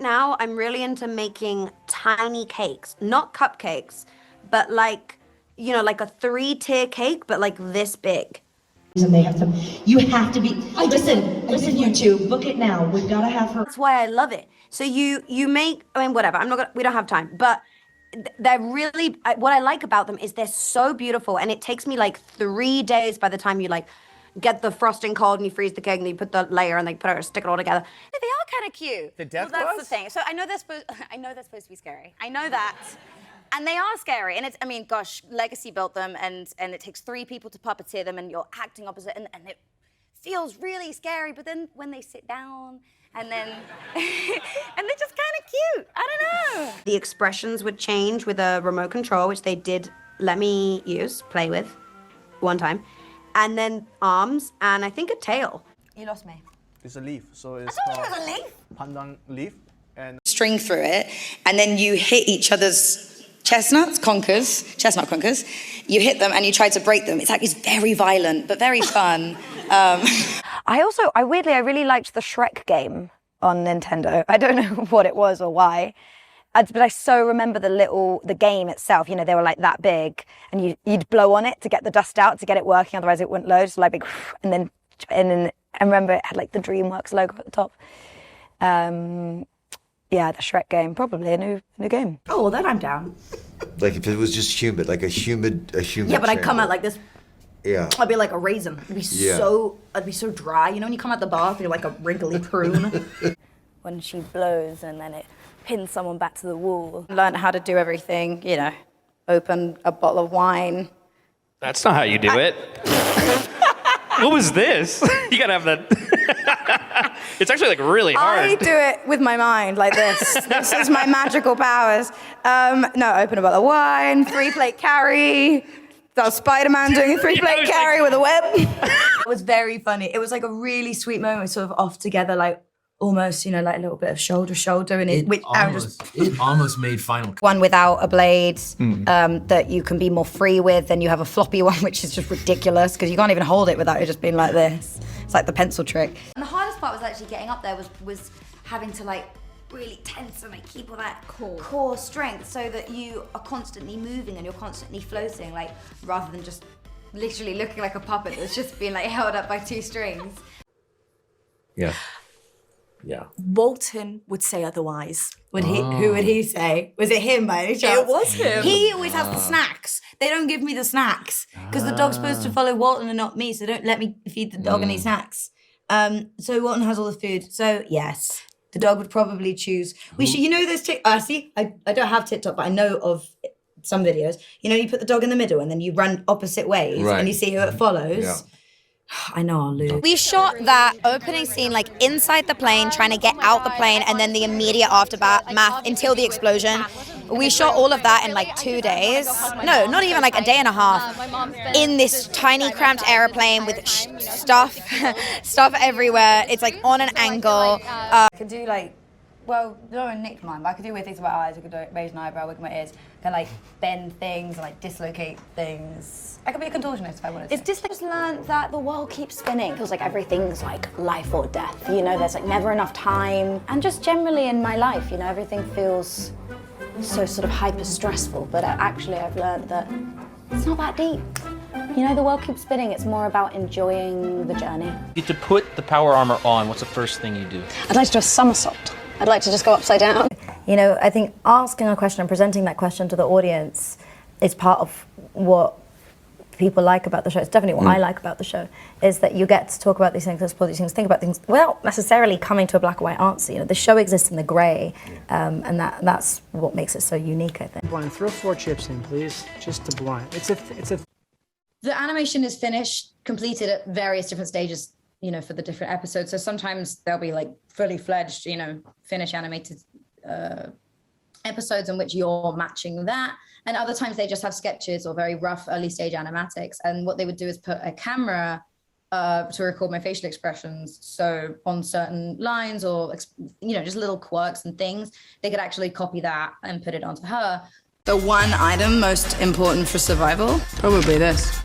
now I'm really into making tiny cakes, not cupcakes, but like, you know, like a 3-tier cake, but like this big. And they have some, you have to be, listen, you two, book it now. We've got to have her. That's why I love it. So you make, I mean, whatever, we don't have time, but they're really, what I like about them is they're so beautiful, and it takes me like 3 days by the time you like get the frosting cold and you freeze the cake and you put the layer and they put it, stick it all together. They are kind of cute. The death Well, that's gloves? the thing. So I know they're supposed to be scary. I know that. And they are scary. And it's, I mean, gosh, Legacy built them, and it takes 3 people to puppeteer them, and you're acting opposite, and it feels really scary. But then when they sit down, and then, and they're just kind of cute. I don't know. The expressions would change with a remote control, which they did let me play with one time. And then arms, and I think a tail. You lost me. It's a leaf, so it's I thought it was a leaf. pandan leaf, and string through it, and then you hit each other's chestnut conkers. You hit them and you try to break them. It's very violent, but very fun. I really liked the Shrek game on Nintendo. I don't know what it was or why. But I so remember the game itself. You know, they were like that big, and you'd blow on it to get the dust out to get it working. Otherwise, it wouldn't load. So like big, and then I remember it had like the DreamWorks logo at the top. Yeah, the Shrek game, probably a new game. Oh, well, then I'm down. Like if it was just humid, like a humid. Yeah, but I'd come out like this. Yeah. I'd be like a raisin. I'd be so dry. You know when you come out the bath, you're like a wrinkly prune. When she blows and then it pins someone back to the wall. Learn how to do everything, you know, open a bottle of wine. That's not how you do it. What was this? You gotta have that. It's actually like really hard. I do it with my mind like this. This is my magical powers. No, open a bottle of wine, 3-plate carry. That was Spider-Man doing a 3-plate carry with a web. It was very funny. It was like a really sweet moment, sort of off together, like almost, you know, like a little bit of shoulder to shoulder, and it almost made final. One without a blade that you can be more free with, then you have a floppy one, which is just ridiculous because you can't even hold it without it just being like this. It's like the pencil trick. And the hardest part was actually getting up there was having to like really tense and like keep all that core strength so that you are constantly moving and you're constantly floating, like rather than just literally looking like a puppet that's just being like held up by 2 strings. Yeah. Yeah. Walton would say otherwise. Who would he say? Was it him by any chance? It was him. He always has the snacks. They don't give me the snacks because the dog's supposed to follow Walton and not me, so don't let me feed the dog any snacks. So Walton has all the food. So yes, the dog would probably choose. We should, you know, there's I don't have TikTok, but I know of some videos. You know, you put the dog in the middle and then you run opposite ways and you see who it follows. Yeah. I know I'll lose. We shot that opening scene like inside the plane, trying to get out the plane, and then the immediate aftermath until the explosion. We shot all of that in like 2 days. No, not even like a day and a half. In this tiny cramped airplane with stuff everywhere. It's like on an angle. I could do like, well, Lauren nicked mine, but I could do weird things with my eyes. I could do raise an eyebrow, wiggle my ears, can like bend things and like dislocate things. I could be a contortionist if I wanted to. It's just learned that the world keeps spinning. It feels like everything's like life or death. You know, there's like never enough time. And just generally in my life, you know, everything feels so sort of hyper stressful. But actually I've learned that it's not that deep. You know, the world keeps spinning. It's more about enjoying the journey. To put the power armor on, what's the first thing you do? I'd like to do a somersault. I'd like to just go upside down. You know, I think asking a question and presenting that question to the audience is part of what people like about the show. It's definitely what I like about the show, is that you get to talk about these things, explore these things, think about things without necessarily coming to a black or white answer. You know, the show exists in the grey, and that's what makes it so unique, I think. Blind, throw 4 chips in, please. Just to blind. It's a. The animation is finished, completed at various different stages, you know, for the different episodes. So sometimes there'll be like fully fledged, you know, finished animated episodes in which you're matching that. And other times they just have sketches or very rough early stage animatics. And what they would do is put a camera to record my facial expressions. So on certain lines or, you know, just little quirks and things, they could actually copy that and put it onto her. The one item most important for survival? Probably this.